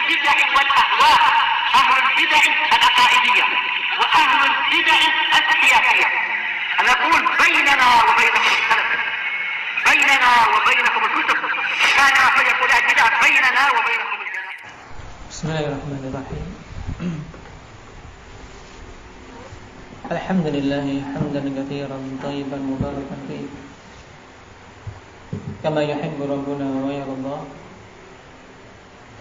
البدع والأهواء، أهل البدع العقائدية وأهل البدع السياسية. أنا أقول بيننا وبينكم السلف، بيننا وبينكم الكتب، كان فيقول البدع بيننا وبينكم الجنة. بسم الله الرحمن الرحيم. الحمد لله حمدا كثيرا طيبا مباركا فيه كما يحب ربنا ويرضى.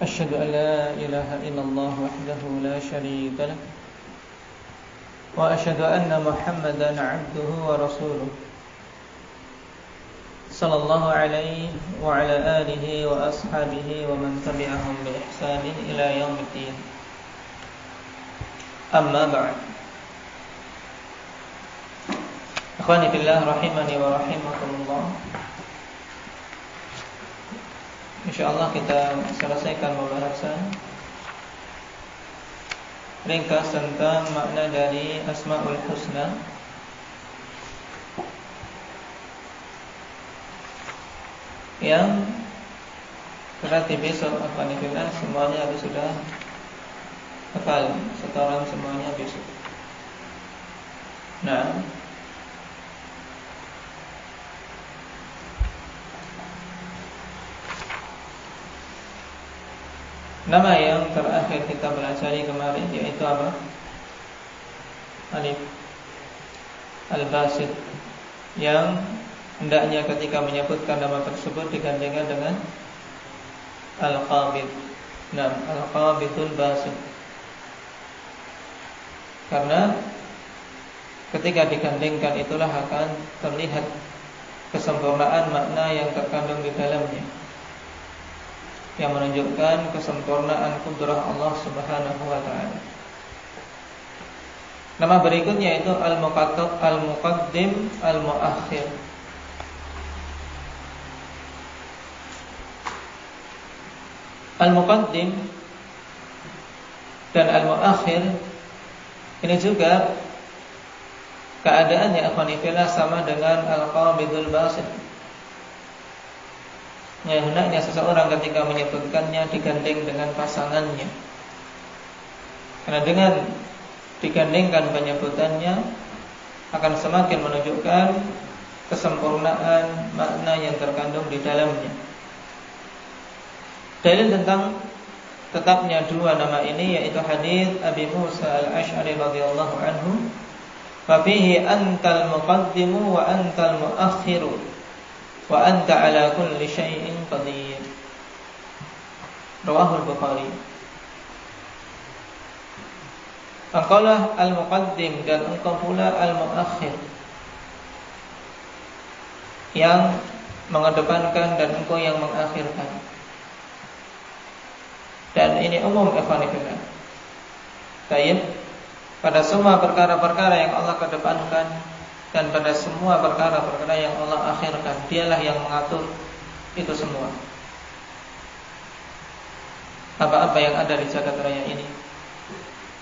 أشهد أن لا إله إلا الله وحده لا شريك له، وأشهد أن محمدا عبده ورسوله صلى الله عليه وعلى آله وأصحابه ومن تبعهم بإحسان إلى يوم الدين. أما بعد، ikhwani fillah rahimani wa rahimakumullah. Insyaallah kita selesaikan pembahasan ringkas tentang makna dari Asmaul Husna. Yang berarti besok ikhwani fillah semuanya harus sudah hafal, setoran semuanya besok. Nah, nama yang terakhir kita pelajari kemarin yaitu apa? Alif Al-Basit, yang hendaknya ketika menyebutkan nama tersebut digandengkan dengan Al-Qabid. Nah, Al-Qabidul Basit, karena ketika digandengkan itulah akan terlihat kesempurnaan makna yang terkandung di dalamnya, yang menunjukkan kesempurnaan kudrah Allah Subhanahu wa ta'ala. Nama berikutnya itu Al-Muqaddim Al-Muakhir. Al-Muqaddim dan Al-Muakhir ini juga keadaannya akhwani fillah sama dengan Al-Qabidul Basit. Ya, hendaknya seseorang ketika menyebutkannya digandeng dengan pasangannya, karena dengan digandengkan penyebutannya akan semakin menunjukkan kesempurnaan makna yang terkandung di dalamnya. Dalil tentang tetapnya dua nama ini yaitu hadis Abi Musa Al-Asy'ari radhiyallahu anhu, "Fa fihi antal muqaddimu wa antal muakhiru wa anta ala kulli syai'in qadir." Rawahul Bukhari. Engkaulah al-muqaddim dan engkau pula al-muakhir, yang mengedepankan dan engkau yang mengakhirkan. Dan ini umum ikhwani fillah. Baik, pada semua perkara-perkara yang Allah kedepankan dan pada semua perkara-perkara yang Allah akhirkan, dialah yang mengatur itu semua. Apa-apa yang ada di jagat raya ini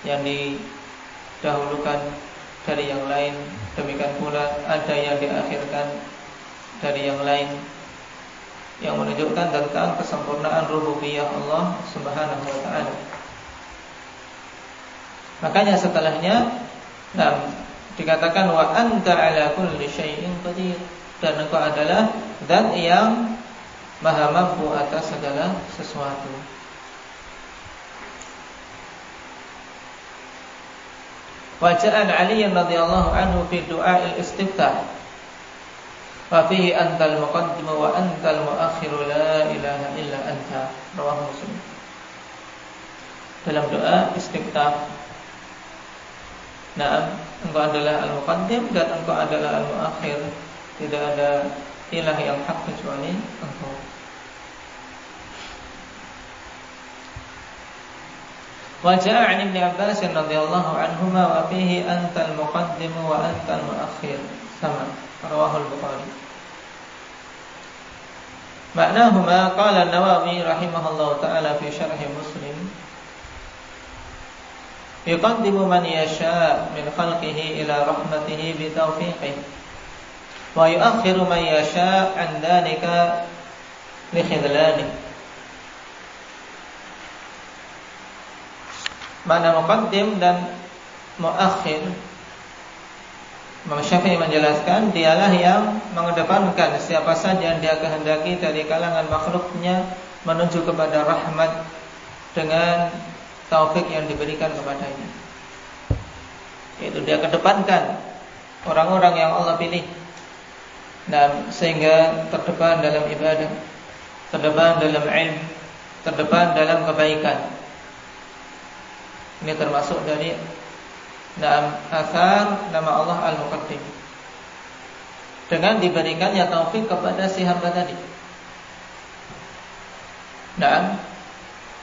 yang didahulukan dari yang lain, demikian pula ada yang diakhirkan dari yang lain, yang menunjukkan tentang kesempurnaan rububiyah Allah Subhanahu wa ta'ala. Makanya setelahnya dikatakan wa anta ala kulli syai'in qadir, dan engkau adalah zat yang maha mampu atas segala sesuatu. Wa ja'an Ali radhiyallahu anhu fi du'a'il istiftah, fa fihi antal muqaddim wa antal muakhir la ilaha illa anta. Rawahu Muslim. Dalam doa istiftah, engkau adalah al-muqaddim dan engkau adalah al-muakhir. Tidak ada ilah yang hak kecuali engkau. Wa ja'a 'an Ibnu Abbas radhiyallahu anhuma wa fihi antal muqaddim wa antal muakhir. Sama. Rawahul Bukhari. Maknahuma qala An-Nawawi rahimahullahu ta'ala fi syarh Muslim, yuqaddimu man yasha' min khalqihi ila rahmatihi bi tawfiqihi wa yu'akhiru man yasha' 'an dhalika li khidlanihi. Makna muqaddim dan muakhir, Imam Syafi'i menjelaskan dialah yang mengedepankan siapa saja yang dia kehendaki dari kalangan makhluknya menuju kepada rahmat dengan taufik yang diberikan kepadanya. Yaitu dia kedepankan orang-orang yang Allah pilih, dan sehingga terdepan dalam ibadah, terdepan dalam ilmu, terdepan dalam kebaikan. Ini termasuk dari asar nama Allah Al-Muqaddim, dengan diberikannya taufik kepada si hamba tadi. Dan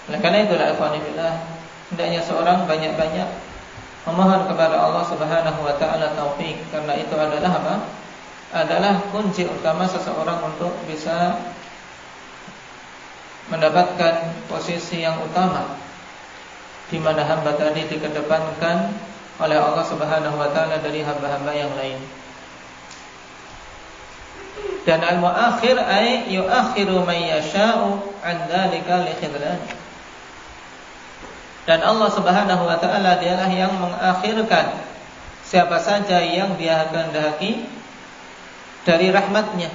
oleh karena itulah ikhwanillah, hendaknya seorang banyak-banyak memohon kepada Allah Subhanahu wa taala taufik, karena itu adalah apa? Adalah kunci utama seseorang untuk bisa mendapatkan posisi yang utama, di mana hamba tadi dikedepankan oleh Allah Subhanahu wa taala dari hamba-hamba yang lain. Dan al-muakhir ay yuakhiru man yasha'u an dzalika li khidlan. Dan Allah Subhanahu wa taala dialah yang mengakhirkan siapa saja yang Dia kehendaki dari rahmatnya.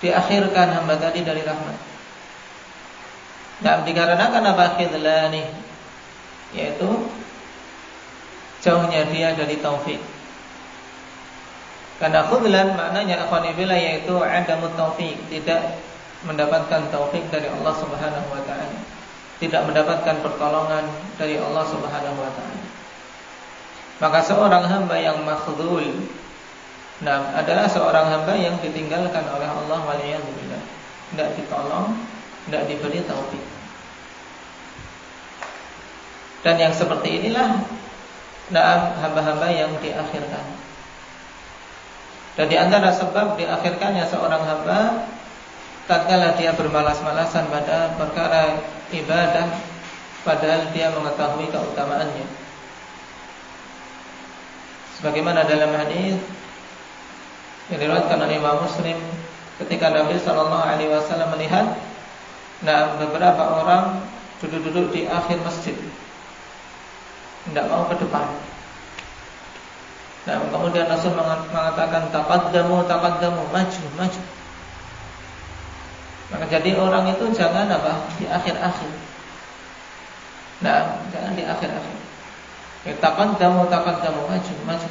Diakhirkan hamba tadi dari rahmat. Dan dikarenakan apa? Khidlani, yaitu jauhnya dia dari taufik. Karena khudlan maknanya akhwanillah yaitu adamut taufik, tidak mendapatkan taufik dari Allah Subhanahu wa taala, tidak mendapatkan pertolongan dari Allah Subhanahu wa taala. Maka seorang hamba yang makhdhul adalah seorang hamba yang ditinggalkan oleh Allah waliyadzubillah, tidak ditolong, tidak diberi taufik. Dan yang seperti inilah hamba-hamba yang diakhirkan. Dan di antara sebab diakhirkannya seorang hamba tatkala dia bermalas-malasan pada perkara ibadah, padahal dia mengetahui keutamaannya. Sebagaimana dalam hadis yang diriwayatkan oleh Imam Muslim, ketika Nabi SAW melihat beberapa orang duduk-duduk di akhir masjid, tidak mau ke depan. Nah, kemudian Rasul mengatakan taqaddamu, maju. Maka jadi orang itu jangan di akhir-akhir. Nah, jangan di akhir-akhir. Taqaddamu, maju.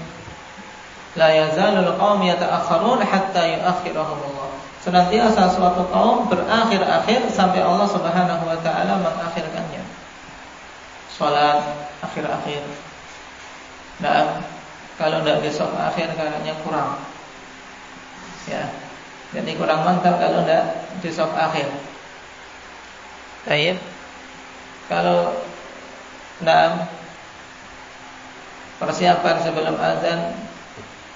La yazalul qaum yata'akhkharun hatta yu'akhirahumullah. Senantiasa suatu kaum berakhir-akhir sampai Allah Subhanahu wa taala mengakhirkannya. Salat akhir-akhir. Nah, kalau tidak besok akhir kayaknya kurang. Ya. Jadi kurang mantap kalau tidak besok akhir. Baik. Kalau persiapan sebelum azan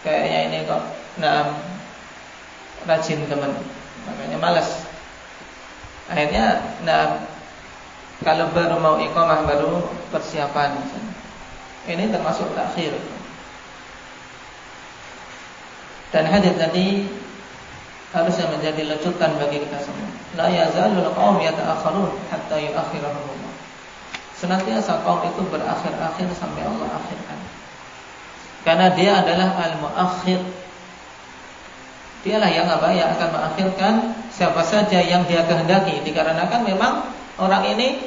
kayaknya ini kok rajin teman, makanya malas. Akhirnya kalau baru mau iqamah baru persiapan. Ini termasuk takhir. Dan hadis tadi harusnya menjadi lecutan bagi kita semua. La yazalul qaum yata'akhkharun hatta yu'akhirahumullah. Senantiasa kaum itu berakhir-akhir sampai Allah akhirkan. Karena dia adalah al-muakhir. Dialah yang yang akan mengakhirkan siapa saja yang dia kehendaki, dikarenakan memang orang ini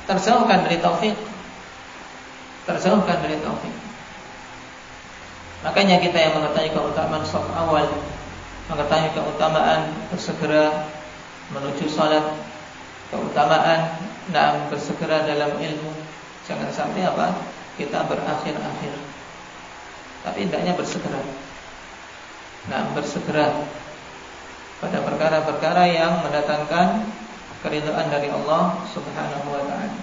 terjauhkan dari taufik. Makanya kita yang mengetahui keutamaan shaf awal, mengetahui keutamaan bersegera menuju salat, keutamaan bersegera dalam ilmu, jangan sampai kita berakhir-akhir. Tapi hendaknya bersegera. Bersegera pada perkara-perkara yang mendatangkan keridhaan dari Allah Subhanahu wa ta'ala.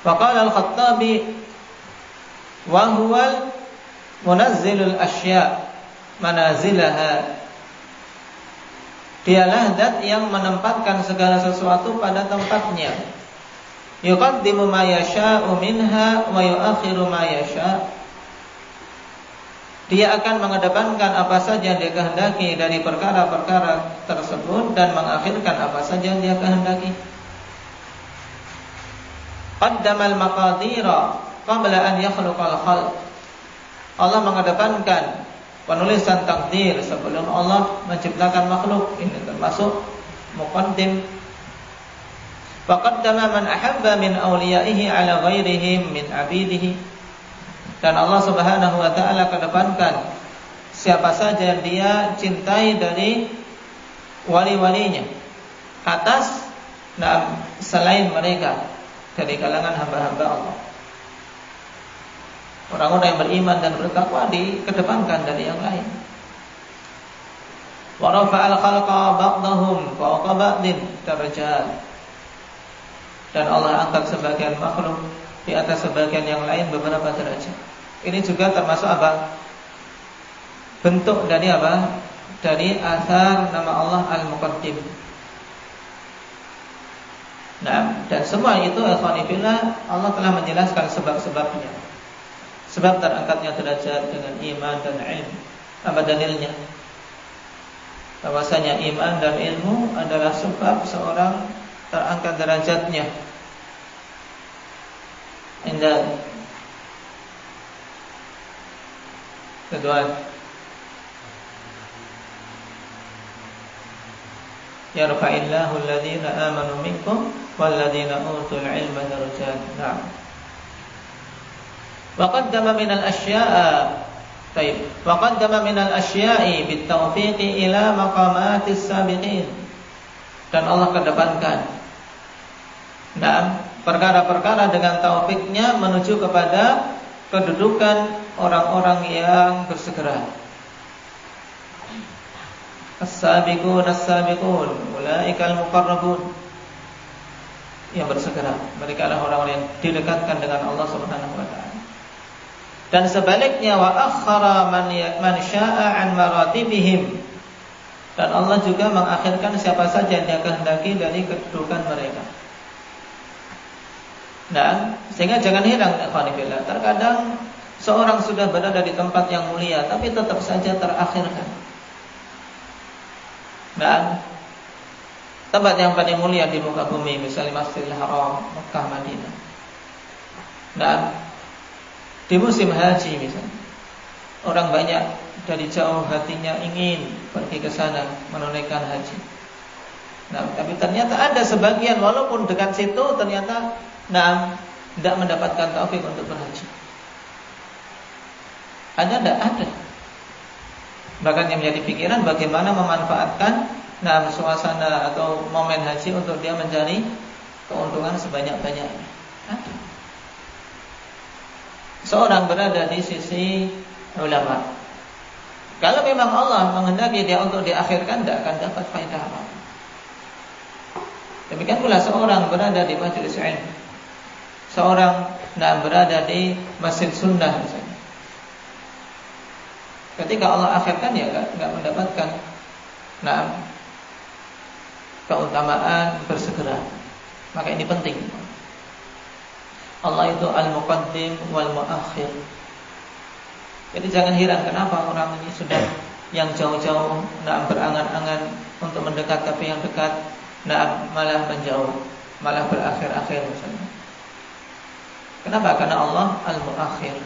Faqala al-Khattabi wa huwal munazzilul asya' manazilaha. Dialah zat yang menempatkan segala sesuatu pada tempatnya. Yuqaddimu ma yasha'u minha wa yu'akhiru ma yasha'. Dia akan mengedepankan apa saja yang dia kehendaki dari perkara-perkara tersebut dan mengakhirkan apa saja yang dia kehendaki. qaddamal maqadira qabla an yakhluqal khalq. Allah mengedepankan penulisan takdir sebelum Allah menciptakan makhluk. Ini termasuk muqaddim. Faqaddama man ahabba min awliyaihi ala ghairihim min abidihi. Dan Allah Subhanahu wa taala kedepankan siapa saja yang Dia cintai dari wali-walinya atas selain mereka dari kalangan hamba-hamba Allah. Orang-orang yang beriman dan bertakwa dikedepankan dari yang lain. Wa rafa'al khalqa ba'dahum fawqa ba'din darajat. Dan Allah angkat sebagian makhluk di atas sebagian yang lain beberapa derajat. Ini juga termasuk apa? Bentuk dari apa? Dari asar nama Allah Al-Muqaddim. Dan semua itu ikhwani fillah, Allah telah menjelaskan sebab-sebabnya. Sebab terangkatnya derajat dengan iman dan ilmu. Apa dalilnya? Bahwasanya iman dan ilmu adalah sebab seorang terangkat derajatnya. Indah. Kedua, yarfa'illahu alladhina amanu minkum walladhina utul ilma darajat. Na'am. Waqaddama minal asya'a. Baik. Waqaddama minal asya'i bitawfiqi ila maqamatis sabiqin. Dan Allah kedepankan perkara-perkara dengan taufiknya menuju kepada kedudukan orang-orang yang bersegera. As-sabiqun as-sabiqun ulaikal muqarrabun. Yang bersegera, mereka adalah orang-orang yang didekatkan dengan Allah Subhanahu wa taala. Dan sebaliknya wa akhara man syaa an maratibihim. Dan Allah juga mengakhirkan siapa saja yang Dia kehendaki dari kedudukan mereka. Dan sehingga jangan heran ikhwan fillah, terkadang seorang sudah berada di tempat yang mulia tapi tetap saja terakhirkan. Dan tempat yang paling mulia di muka bumi, misalnya Masjidil Haram, Mekah, Madinah. Dan di musim haji misalnya, orang banyak dari jauh hatinya ingin pergi ke sana menunaikan haji. Tapi ternyata ada sebagian walaupun dekat situ ternyata tidak mendapatkan taufik untuk berhaji. Ada tidak? Ada. Bahkan yang menjadi pikiran bagaimana memanfaatkan suasana atau momen haji untuk dia mencari keuntungan sebanyak-banyaknya. Ada. Seorang berada di sisi ulama. Kalau memang Allah menghendaki dia untuk diakhirkan, tidak akan dapat faedah apa. Demikian pula seorang berada di majelis ilmu, seorang berada di masjid sunnah misalnya. Ketika Allah akhirkan, ya enggak mendapatkan keutamaan bersegera. Maka ini penting. Allah itu al-muqaddim wal muakhir. Jadi jangan heran kenapa orang ini sudah yang jauh-jauh berangan-angan untuk mendekat, tapi yang dekat malah menjauh, malah berakhir-akhir misalnya. Kenapa? Karena Allah al-muakhir.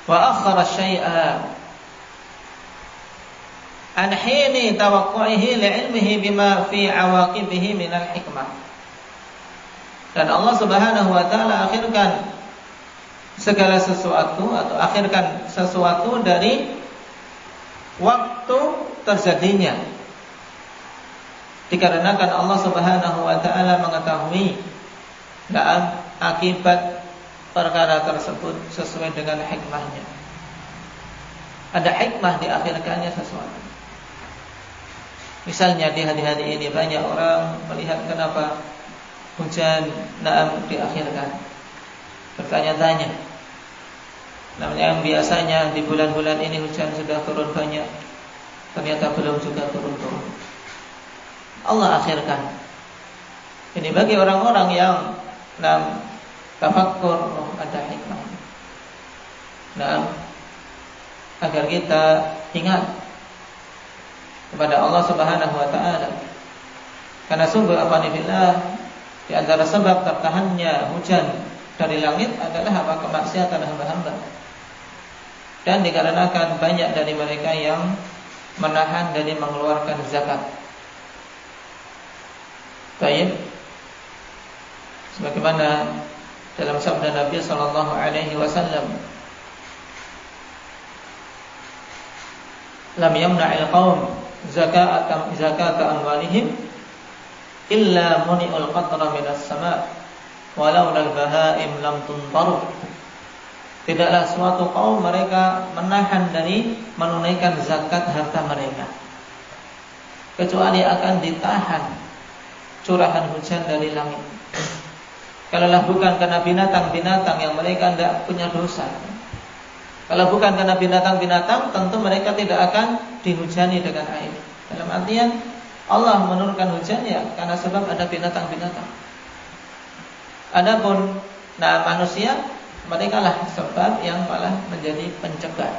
Wa akhara syai'a an hini tawaqqu'ihi li'ilmihi bima fi awaqibihi minal hikmah. Dan Allah Subhanahu wa taala akhirkan segala sesuatu atau akhirkan sesuatu dari waktu terjadinya. Dikarenakan Allah Subhanahu wa taala mengetahui akibat perkara tersebut sesuai dengan hikmahnya. Ada hikmah diakhirkannya sesuatu. Misalnya di hari-hari ini banyak orang melihat kenapa hujan diakhirkan. Bertanya-tanya. Yang biasanya di bulan-bulan ini hujan sudah turun banyak, ternyata belum juga turun-turun. Allah akhirkan. Ini bagi orang-orang yang tafakkur, ada hikmah. Agar kita ingat kepada Allah Subhanahu wa taala. Karena sungguh afanillah, di antara sebab tertahannya hujan dari langit adalah apa? Kemaksiatan hamba-hamba. Dan dikarenakan banyak dari mereka yang menahan dari mengeluarkan zakat. Baik. Sebagaimana dalam sabda Nabi sallallahu alaihi wasallam, lam yamna'il qaum zakata amwalihim illa muni'ul qatra minas sama' walau lal bahaim lam tuntaru. Tidaklah suatu kaum mereka menahan dari menunaikan zakat harta mereka, kecuali akan ditahan curahan hujan dari langit. Kalaulah bukan karena binatang-binatang yang mereka tidak punya dosa, kalau bukan karena binatang-binatang, tentu mereka tidak akan dihujani dengan air. Dalam artian Allah menurunkan hujan ya karena sebab ada binatang-binatang. Adapun manusia, mereka lah sebab yang malah menjadi pencegah,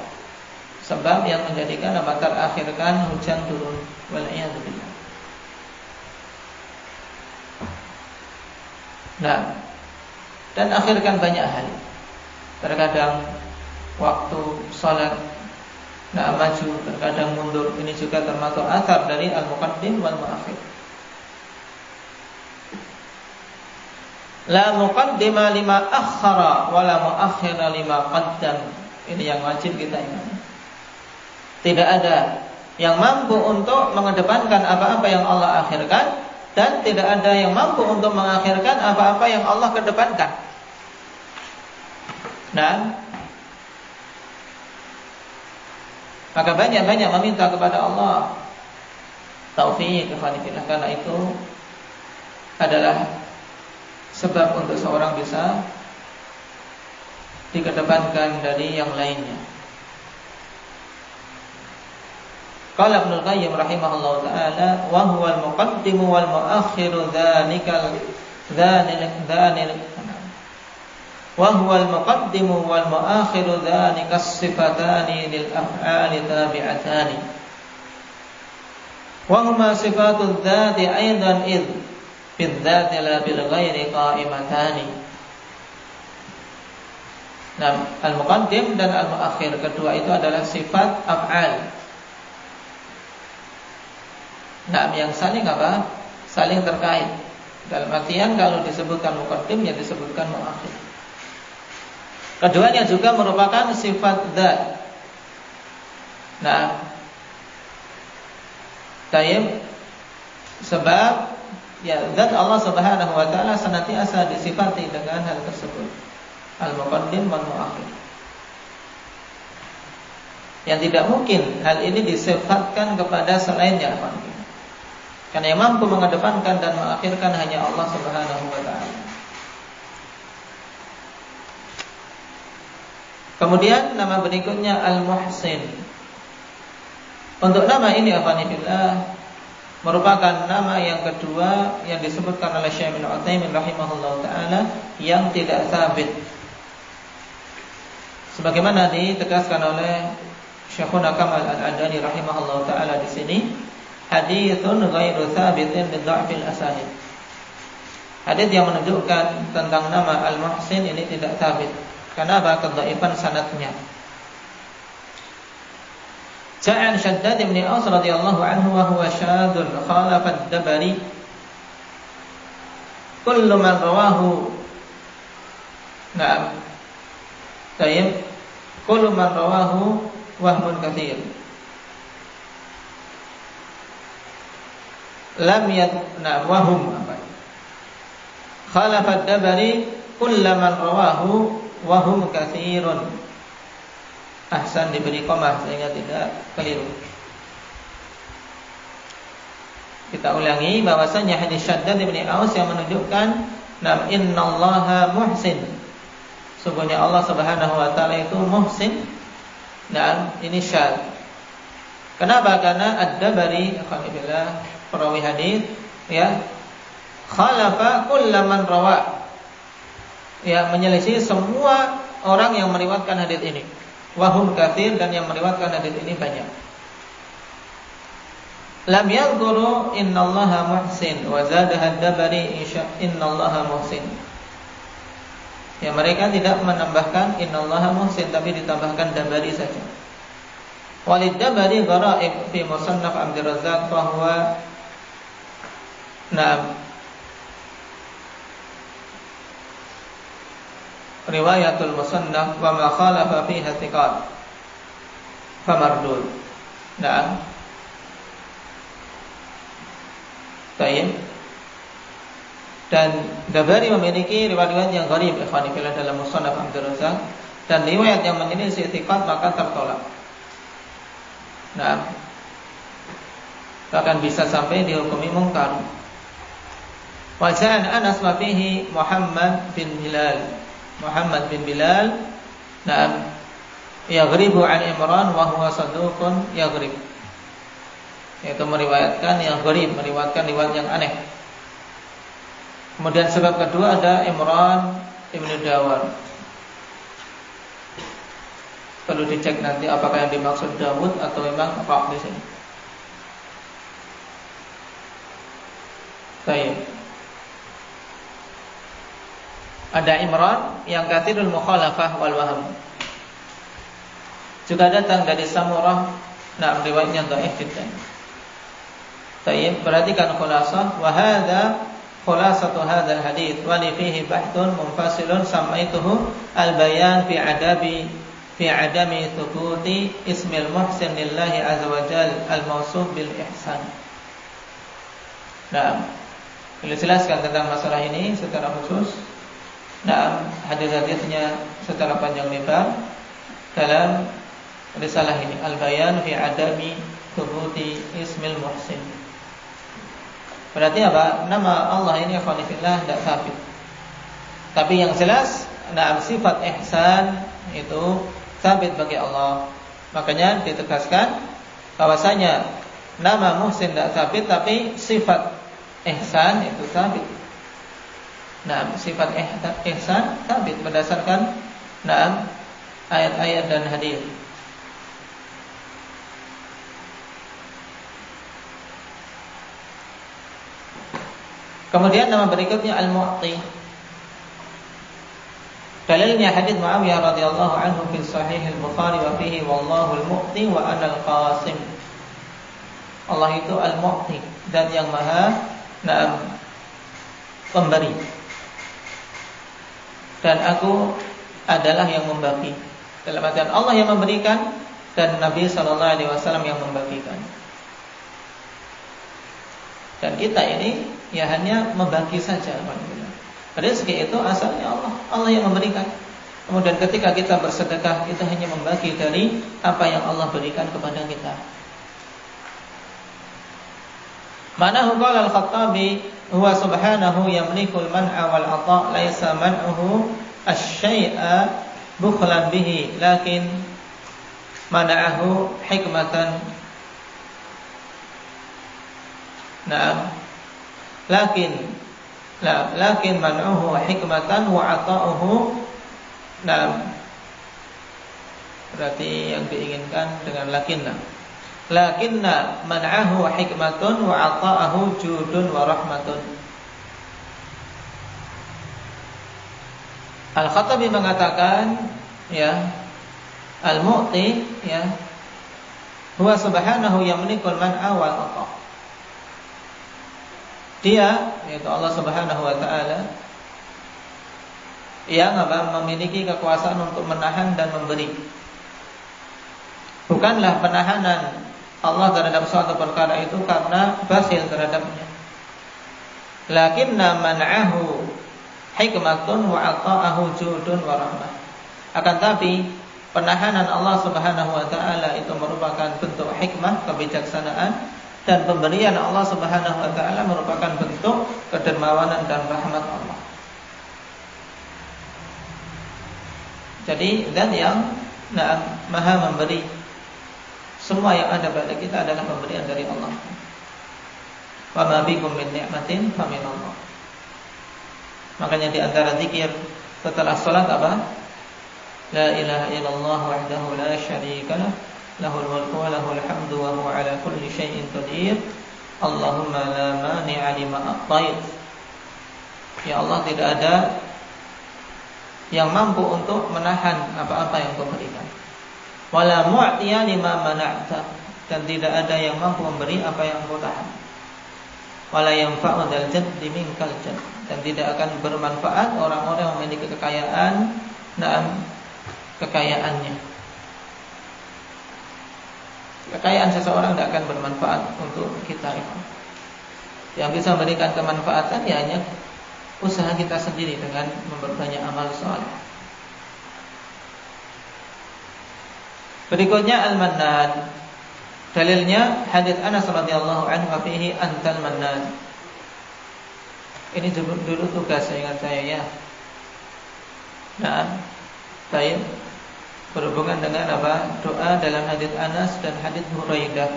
sebab yang menjadikan apa terakhirkan hujan turun. Wal'iyadzubillah. Dan akhirkan banyak hal. Terkadang waktu salat maju, terkadang mundur. Ini juga termasuk athar dari al-muqaddim wal muakhir. La muqaddima lima akhara wa la muakhira lima qaddam. Ini yang wajib kita ingat. Tidak ada yang mampu untuk mengedepankan apa-apa yang Allah akhirkan, dan tidak ada yang mampu untuk mengakhirkan apa-apa yang Allah kedepankan. Maka banyak-banyak meminta kepada Allah taufik, karena itu adalah sebab untuk seorang bisa dikedepankan dari yang lainnya. Qala Ibnu Qayyim rahimahullahu taala, wa huwal muqaddimu wal muakhiru dzalikal wa huwal muqaddimu wal muakhiru dzalikas sifatani lil af'ali tabi'atani wa huma sifatud dzati aidan id bidzati la bil ghairi qa'imatani. Al-muqaddim dan al-muakhir, kedua itu adalah sifat af'al. Yang saling apa? Saling terkait. Dalam artian kalau disebutkan muqaddim ya disebutkan muakhir. Keduanya juga merupakan sifat dzat. Sebab ya zat Allah Subhanahu wa taala senantiasa disifati dengan hal tersebut. Al-muqaddim wal muakhir. Yang tidak mungkin hal ini disifatkan kepada selainnya. Karena yang mampu mengedepankan dan mengakhirkan hanya Allah Subhanahu wa taala. Kemudian nama berikutnya Al-Muhsin. Untuk nama ini afanillah merupakan nama yang kedua yang disebutkan oleh Syekh Ibnu Utsaimin rahimahullahu taala yang tidak sabit. Sebagaimana ditegaskan oleh Syekhuna Kamal Al-Adani rahimahullahu taala di sini, haditsun ghairu tsabitin bi dha'fil asanid. Hadits yang menunjukkan tentang nama Al-Muhsin ini tidak sabit. Karena apa? Kedhaifan sanadnya. Ja'an Shaddad bin Aus radhiyallahu anhu wa huwa syadun khalafa ad-Dabari kullu man rawahu kullu man rawahu wahmun katsir lam wahum khalafa ad-Dabari kullu man rawahu wahum katsirun. Ahsan diberi komah sehingga tidak keliru. Kita ulangi bahwasanya hadis Syaddad bin Aus yang menunjukkan innallaha muhsin. Sungguhnya Allah Subhanahu wa taala itu muhsin. Dan ini syad. Kenapa? Karena Ad-Dabari alhamdulillah perawi hadis ya khalafa kullaman rawa. Ya, menyelisih semua orang yang meriwayatkan hadis ini. Wahum katsir, dan yang meriwayatkan hadis ini banyak. lam yadhkuru innallaha muhsin wa zadaha ad-Dabari innallaha muhsin. Ya, mereka tidak menambahkan innallaha muhsin, tapi ditambahkan Dabari saja. Walid Dabari gharaib fi musannaf Abdul Razzaq fa huwa riwayatul musannaf wa ma khalafa fiha thiqat fa mardud. Baik. Dan Dabari memiliki riwayat yang gharib ikhwani fillah dalam musannaf Abdul Razzaq, dan riwayat yang menyelisih thiqat maka tertolak. Bahkan bisa sampai dihukumi mungkar. Wa ja'an Anas wa fihi Muhammad bin Bilal yaghribu an Imran wa huwa saduqun yaghrib. Yaitu meriwayatkan yang gharib, meriwayatkan riwayat yang aneh. Kemudian sebab kedua ada Imran Ibnu Dawar. Perlu dicek nanti apakah yang dimaksud Dawud atau memang Ra di sini. Baik. Ada Imran yang kathirul mukhalafah wal wahm. Juga datang dari Samurah, riwayatnya dhaif jiddan. Baik, perhatikan khulasah wa hadza khulasatu hadzal hadits wa li fihi bahthun munfasilun samaituhu al-bayan fi adami thubuti ismil muhsin lillahi azza wa jalla al-mawsuf bil ihsan. Beliau jelaskan tentang masalah ini secara khusus. Hadis-hadisnya secara panjang lebar dalam risalah ini Al-Bayan fi Adami Thubuti Ismil Muhsin. Berarti apa? Nama Allah ini Khalifatullah tidak sabit. Tapi yang jelas, sifat ihsan itu sabit bagi Allah. Makanya ditegaskan bahwasanya nama Muhsin tidak sabit, tapi sifat ihsan itu sabit. Sifat ihsan sabit berdasarkan ayat-ayat dan hadis. Kemudian nama berikutnya Al-Mu'ti. Dalilnya hadis Muawiyah radhiyallahu anhu fi Sahih Al-Bukhari wa fihi wallahu al-Mu'ti wa ana al-Qasim. Allah itu Al-Mu'ti, zat yang maha pemberi. Dan aku adalah yang membagi. Dalam artian Allah yang memberikan dan Nabi SAW yang membagikan. Dan kita ini ya hanya membagi saja. Rezeki itu asalnya Allah yang memberikan. Kemudian ketika kita bersedekah, kita hanya membagi dari apa yang Allah berikan kepada kita. Manahu qala al-Khattabi huwa subhanahu yamlikul man'a wal 'ata' laisa man'uhu asy-syai'a bukhlan bihi lakin mana'ahu hikmatan. Lakin man'uhu hikmatan wa 'ata'uhu berarti yang diinginkan dengan lakinna man'ahu hikmatun wa 'ata'ahu judun wa rahmatun. Al-Khattabi mengatakan Al-Mu'ti huwa subhanahu yamlikul man'a wal 'ata'. Dia yaitu Allah Subhanahu wa taala yang memiliki kekuasaan untuk menahan dan memberi. Bukanlah penahanan Allah terhadap suatu perkara itu karena bakhil terhadapnya. Lakinna man'ahu hikmatun wa 'ata'ahu judun wa rahmah. Akan tapi penahanan Allah Subhanahu wa taala itu merupakan bentuk hikmah, kebijaksanaan, dan pemberian Allah Subhanahu wa taala merupakan bentuk kedermawanan dan rahmat Allah. Jadi zat yang maha memberi. Semua yang ada pada kita adalah pemberian dari Allah. Wa ma bikum min ni'matin fa min Allah. Makanya di antara zikir setelah salat apa? La ilaha illallah wahdahu la syarika lah lahul mulku wa lahul hamdu wa huwa ala kulli syai'in qadir. Allahumma la mani'a lima a'tait. Ya Allah, tidak ada yang mampu untuk menahan apa-apa yang Kau berikan. Wala mu'tiya lima mana'ta, dan tidak ada yang mampu memberi apa yang Kau tahan. Wala yanfa'u dzal jaddi minkal jadd, dan tidak akan bermanfaat orang-orang yang memiliki kekayaan dalam kekayaannya. Kekayaan seseorang tidak akan bermanfaat untuk kita. Yang bisa memberikan kemanfaatan ya hanya usaha kita sendiri dengan memperbanyak amal saleh. Berikutnya al-mannan. Dalilnya hadits Anas radhiyallahu anhu fihi antal mannan. Ini dulu tugas ingat saya ya. Nah, baik. Berhubungan dengan apa? Doa dalam hadits Anas dan hadits Huraidah.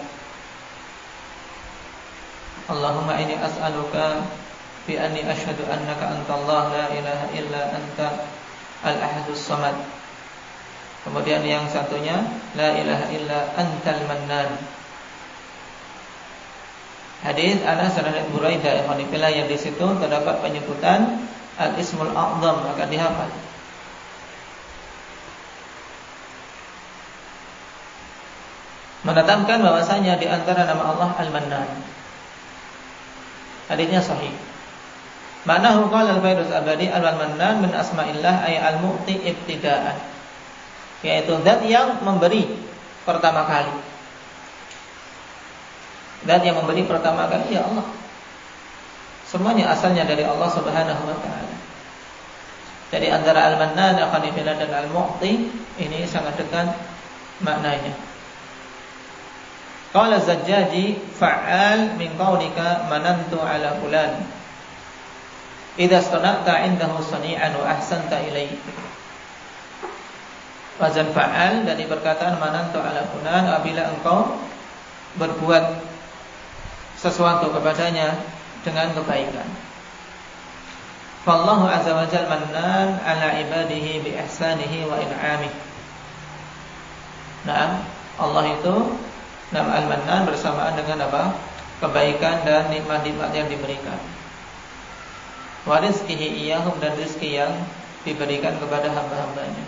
Allahumma inni as'aluka bi anni asyhadu annaka antallah la ilaha illa anta al-ahadus samad. Kemudian yang satunya la ilaha illa antal mannan. Hadits Anas dan hadits Huraidah yang di situ terdapat penyebutan al-ismul a'zam, maka dihafal. Menetapkan bahwasanya di antara nama Allah Al-Mannan. Hadisnya sahih. Ma'nahu qala al-Fairuz Abadi al-Mannan min asma'illah ay al-mu'ti ibtida'an, yaitu zat yang memberi pertama kali. Zat yang memberi pertama kali ya Allah. Semuanya asalnya dari Allah Subhanahu wa taala. Jadi antara Al-Mannan dan Al-Mu'ti ini sangat dekat maknanya. Qala Zajjaji fa'al min qawlika manantu ala fulan idza sana'ta 'indahu sani'an wa ahsanta ilaihi. Wazan fa'al dari perkataan manantu ala fulan, apabila engkau berbuat sesuatu kepadanya dengan kebaikan. Fallahu azza wa jalla mannan ala ibadihi bi ihsanihi wa in'amihi. Nah, Allah itu nama Al-Mannan bersamaan dengan apa? Kebaikan dan nikmat-nikmat yang diberikan. Wa rizqihi iyyahum, dan rezeki yang diberikan kepada hamba-hambanya.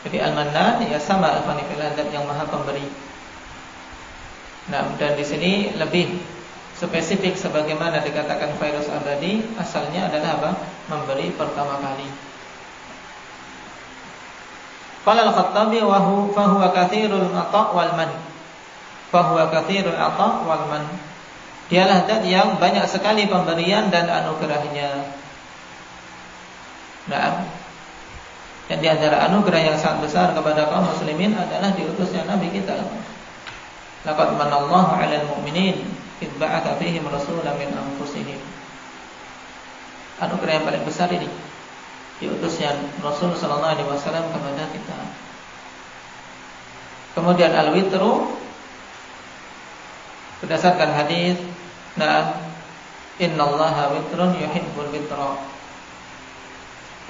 Jadi Al-Mannan ya sama al-fanifillah, zat yang maha pemberi. Nah, dan di sini lebih spesifik sebagaimana dikatakan Fairuz Abadi, asalnya adalah apa? Memberi pertama kali. Qala al-Khattabi wa huwa katsirul ata' wal man. Fahuwa katsirul ata' wal man. Dialah zat yang banyak sekali pemberian dan anugerahnya. Nah, dan di antara anugerah yang sangat besar kepada kaum muslimin adalah diutusnya Nabi kita. Laqad manallahu 'alal mu'minin id ba'atha fihim rasulan min anfusihim. Anugerah yang paling besar ini, diutusnya Rasul sallallahu alaihi wasallam kepada kita. Kemudian al-witru berdasarkan hadis, nah, innallaha witrun yuhibbul witra.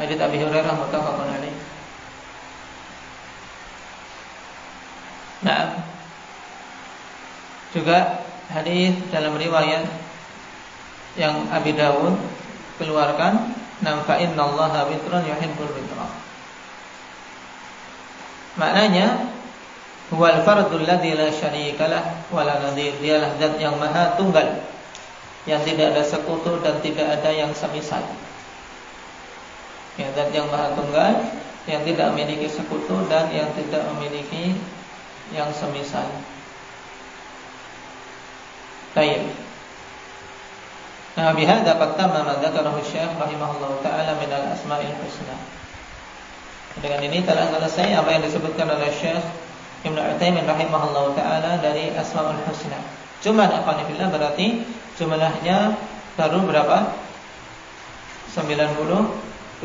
Hadis Abi Hurairah muttafaqun alaih. Nah, juga hadis dalam riwayat yang Abi Dawud keluarkan, nam fa innallaha witrun yuhibbul witra. Maknanya huwal fardul ladzi la syarikalah wa la nadhir. Dialah zat yang maha tunggal, yang tidak ada sekutu dan tidak ada yang semisal. Ya, zat yang maha tunggal, yang tidak memiliki sekutu dan yang tidak memiliki yang semisal. Baik. Nah, bihadza qad tamma ma dzakarahu Syekh rahimahullahu taala min al-asma'il husna. Dengan ini telah selesai apa yang disebutkan oleh Syekh Ibnu Utsaimin rahimahullahu taala dari Asmaul Husna. Jumlah afanillah berarti jumlahnya baru berapa? 97.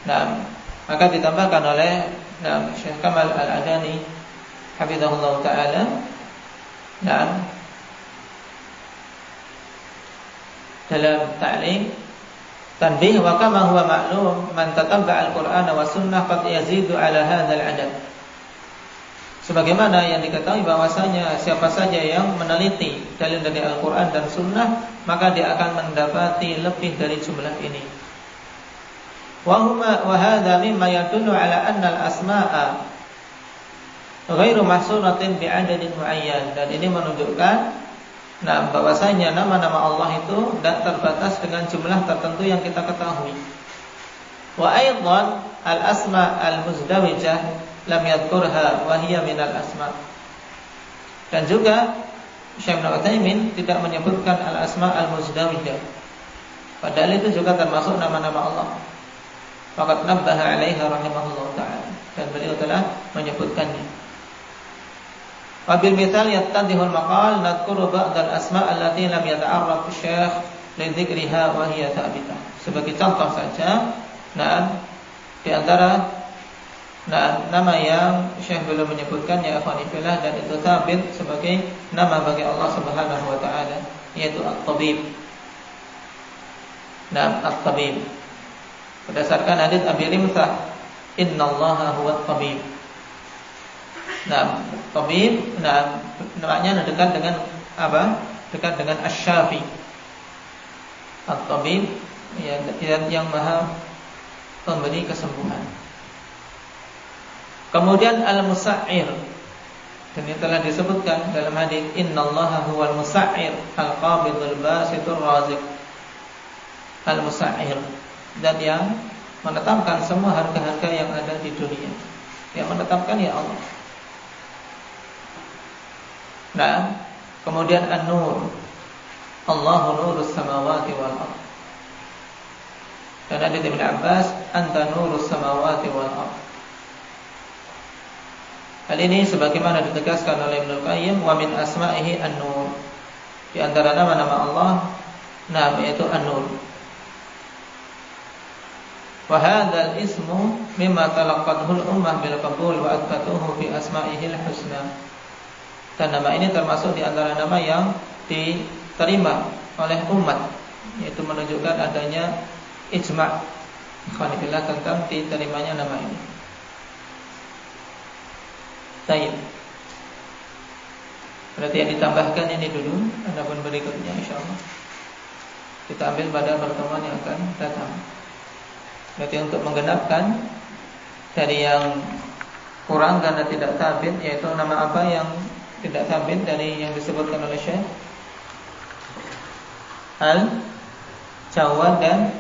Nah, maka ditambahkan oleh Syekh Kamal Al-Adani hafizahullahu taala. Nah, dalam ta'liq Tanbih wa kama huwa ma'lum man tatabba'a al-Qur'ana wa sunnah qad yazidu 'ala hadzal 'adad. Sebagaimana yang diketahui bahwasanya siapa saja yang meneliti dalil dari Al-Qur'an dan sunnah, maka dia akan mendapati lebih dari jumlah ini. Wa hadza mimma yadullu 'ala anna al-asma'a ghairu mahsuratin bi'adadin muayyan. Dan ini menunjukkan bahwasanya nama-nama Allah itu tidak terbatas dengan jumlah tertentu yang kita ketahui. Wa aidan al-asma al-muzdawijah lam yadhkurha wa hiya min al-asma. Dan juga Syekh Ibnu Utsaimin tidak menyebutkan al-asma al-muzdawijah. Padahal itu juga termasuk nama-nama Allah. Faqad nabbaha 'alaiha rahimahullah ta'ala. Dan beliau telah menyebutkannya. Wabil mithal yattadihul maqal nadhkuru ba'dal asma' allati lam yata'arraf asy-syekh li dzikriha wa hiya thabitah. Sebagai contoh saja, di antara nama yang Syekh belum menyebutkan ya ikhwan fillah dan itu sabit sebagai nama bagi Allah Subhanahu wa taala, yaitu At-Tabib. At-Tabib. Berdasarkan hadis Abi Rimsah, innallaha huwat tabib. Tabib, namanya dekat dengan apa? Dekat dengan Asy-Syafi. At-Tabib yang maha pemberi kesembuhan. Kemudian Al-Musa'ir, dan ini telah disebutkan dalam hadis innallaha huwal musa'ir al-qabidul basitur raziq. Al-Musa'ir, dan yang menetapkan semua harga-harga yang ada di dunia. Yang menetapkan ya Allah. Kemudian An-Nur, Allahu nurus samawati wal ardh. Dan hadis Ibnu Abbas, anta nurus samawati wal ardh. Hal ini sebagaimana ditegaskan oleh Ibnu Qayyim, wa min asma'ihi An-Nur. Di antara nama-nama Allah, yaitu An-Nur. Wa hadzal ismu mimma talaqqathu al-ummah bil qabul wa athbatuhu fi asma'ihil husna. Dan nama ini termasuk di antara nama yang diterima oleh umat, yaitu menunjukkan adanya ijma' ikhwanillah tentang diterimanya nama ini. Baik. Berarti yang ditambahkan ini dulu, adapun berikutnya insyaallah kita ambil pada pertemuan yang akan datang. Berarti untuk menggenapkan dari yang kurang karena tidak sabit, yaitu nama apa yang tidak sabit dari yang disebutkan oleh Syekh Al-Jawad dan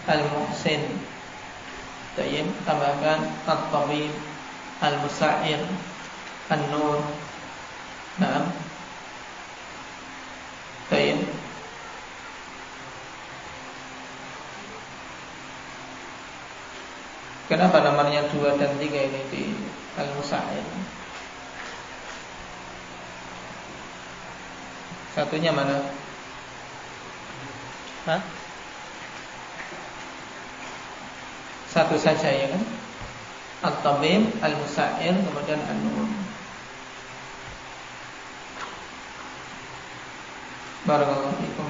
Al-Muhsin. Tayyib, tambahkan At-Tabib, Al-Musa'ir, An-Nur. Tayyib. Kenapa namanya 2 dan 3 ini di Al-Musa'ir? Satunya mana? Satu saja ya kan? At-Tabib, Al-Musa'ir, kemudian An-Nur. Barakallahu fiikum.